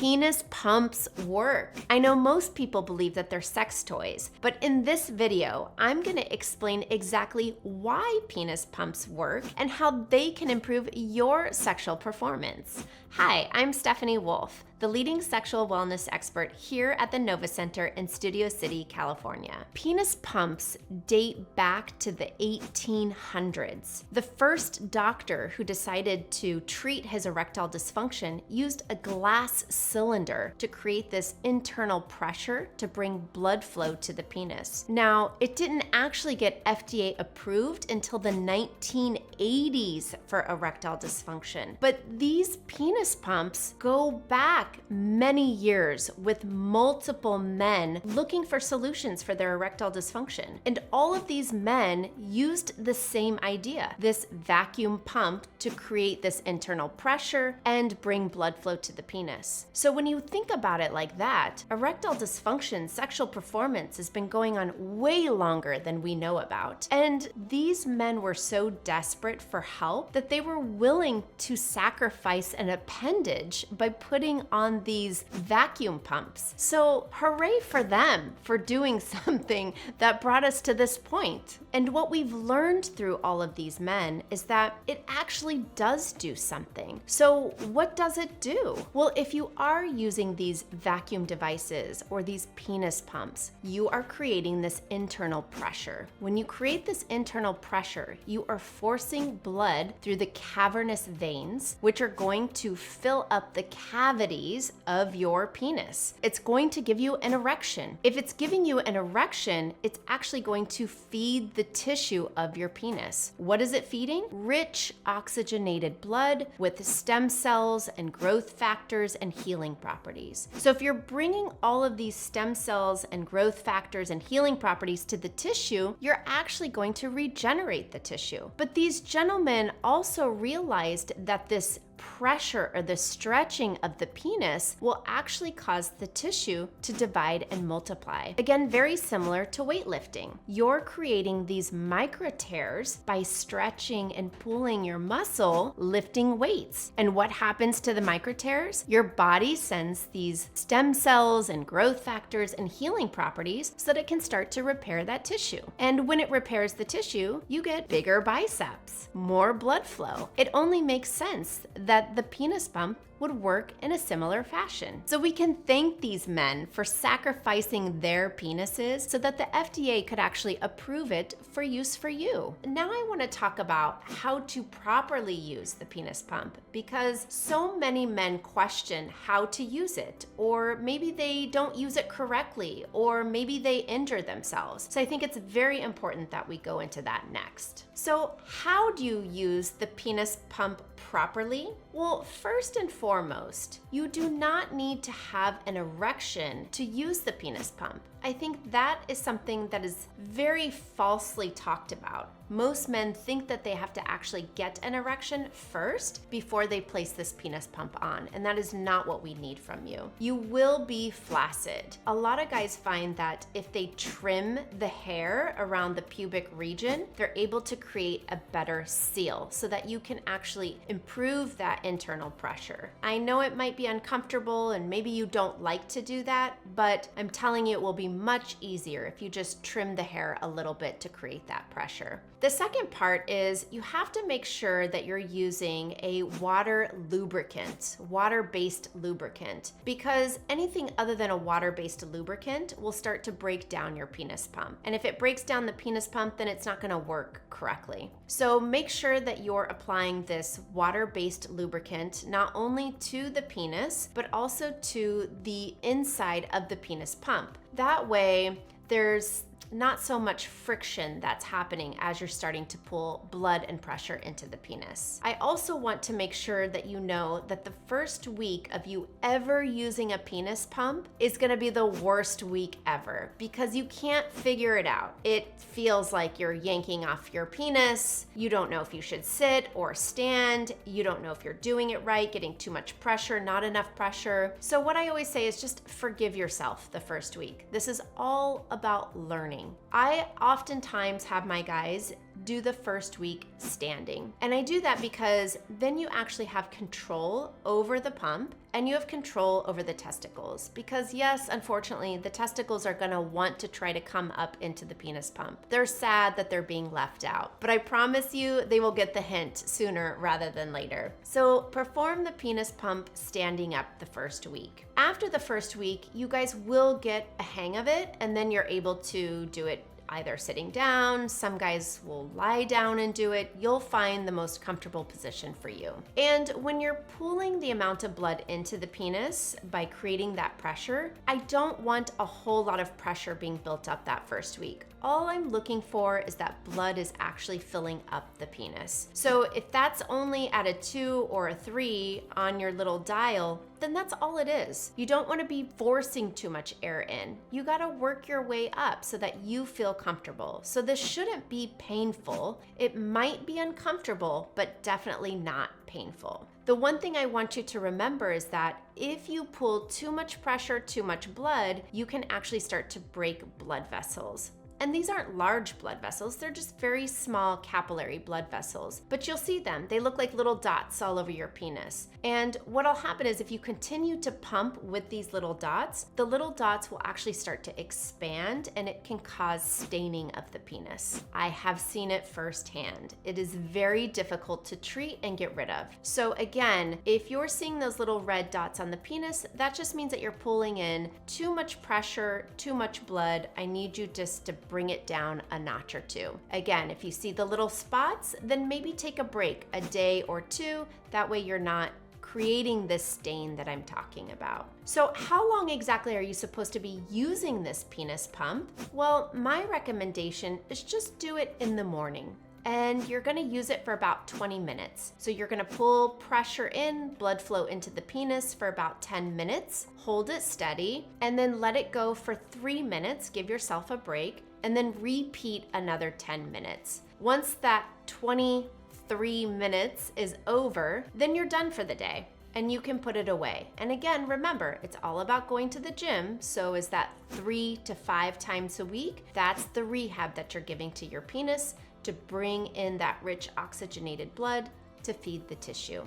penis pumps work? I know most people believe that they're sex toys, but in this video, I'm gonna explain exactly why penis pumps work and how they can improve your sexual performance. Hi, I'm Stephanie Wolf, the leading sexual wellness expert here at the Nova Center in Studio City, California. Penis pumps date back to the 1800s. The first doctor who decided to treat his erectile dysfunction used a glass cylinder to create this internal pressure to bring blood flow to the penis. Now, it didn't actually get FDA approved until the 1980s for erectile dysfunction, but these penis pumps go back many years with multiple men looking for solutions for their erectile dysfunction. And all of these men used the same idea, this vacuum pump to create this internal pressure and bring blood flow to the penis. So when you think about it like that, erectile dysfunction, sexual performance has been going on way longer than we know about. And these men were so desperate for help that they were willing to sacrifice an appendage by putting on these vacuum pumps. So hooray for them for doing something that brought us to this point. And what we've learned through all of these men is that it actually does do something. So what does it do? Well, if you are using these vacuum devices or these penis pumps, you are creating this internal pressure. When you create this internal pressure, you are forcing blood through the cavernous veins, which are going to fill up the cavities of your penis. It's going to give you an erection. If it's giving you an erection, it's actually going to feed the tissue of your penis. What is it feeding? Rich oxygenated blood with stem cells and growth factors and healing properties. So if you're bringing all of these stem cells and growth factors and healing properties to the tissue, you're actually going to regenerate the tissue. But these gentlemen also realized that this pressure or the stretching of the penis will actually cause the tissue to divide and multiply. Again, very similar to weightlifting. You're creating these micro tears by stretching and pulling your muscle, lifting weights. And what happens to the micro tears? Your body sends these stem cells and growth factors and healing properties so that it can start to repair that tissue. And when it repairs the tissue, you get bigger biceps, more blood flow. It only makes sense that the penis pump would work in a similar fashion. So we can thank these men for sacrificing their penises so that the FDA could actually approve it for use for you. Now I want to talk about how to properly use the penis pump, because so many men question how to use it, or maybe they don't use it correctly, or maybe they injure themselves. So I think it's very important that we go into that next. So how do you use the penis pump properly? Well, first and foremost, you do not need to have an erection to use the penis pump. I think that is something that is very falsely talked about. Most men think that they have to actually get an erection first before they place this penis pump on, and that is not what we need from you. You will be flaccid. A lot of guys find that if they trim the hair around the pubic region, they're able to create a better seal so that you can actually improve that internal pressure. I know it might be uncomfortable and maybe you don't like to do that, but I'm telling you it will be much easier if you just trim the hair a little bit to create that pressure. The second part is you have to make sure that you're using a water lubricant, water-based lubricant, because anything other than a water-based lubricant will start to break down your penis pump. And if it breaks down the penis pump, then it's not gonna work correctly. So make sure that you're applying this water-based lubricant not only to the penis, but also to the inside of the penis pump. That way, there's not so much friction that's happening as you're starting to pull blood and pressure into the penis. I also want to make sure that you know that the first week of you ever using a penis pump is gonna be the worst week ever because you can't figure it out. It feels like you're yanking off your penis. You don't know if you should sit or stand. You don't know if you're doing it right, getting too much pressure, not enough pressure. So what I always say is just forgive yourself the first week. This is all about learning. I oftentimes have my guys do the first week standing. And I do that because then you actually have control over the pump and you have control over the testicles. Because yes, unfortunately, the testicles are gonna want to try to come up into the penis pump. They're sad that they're being left out, but I promise you they will get the hint sooner rather than later. So perform the penis pump standing up the first week. After the first week, you guys will get a hang of it, and then you're able to do it either sitting down, some guys will lie down and do it. You'll find the most comfortable position for you. And when you're pulling the amount of blood into the penis by creating that pressure, I don't want a whole lot of pressure being built up that first week. All I'm looking for is that blood is actually filling up the penis. So if that's only at a 2 or a 3 on your little dial, then that's all it is. You don't want to be forcing too much air in. You got to work your way up so that you feel comfortable. So this shouldn't be painful. It might be uncomfortable, but definitely not painful. The one thing I want you to remember is that if you pull too much pressure, too much blood, you can actually start to break blood vessels. And these aren't large blood vessels, they're just very small capillary blood vessels. But you'll see them, they look like little dots all over your penis. And what'll happen is if you continue to pump with these little dots, the little dots will actually start to expand and it can cause staining of the penis. I have seen it firsthand. It is very difficult to treat and get rid of. So again, if you're seeing those little red dots on the penis, that just means that you're pulling in too much pressure, too much blood. I need you just to bring it down a notch or two. Again, if you see the little spots, then maybe take a break, a day or two. That way you're not creating this stain that I'm talking about. So how long exactly are you supposed to be using this penis pump? Well, my recommendation is just do it in the morning. And you're gonna use it for about 20 minutes. So you're gonna pull pressure in, blood flow into the penis for about 10 minutes, hold it steady, and then let it go for 3 minutes, give yourself a break, and then repeat another 10 minutes. Once that 23 minutes is over, then you're done for the day and you can put it away. And again, remember, it's all about going to the gym. So is that 3 to 5 times a week? That's the rehab that you're giving to your penis to bring in that rich oxygenated blood to feed the tissue.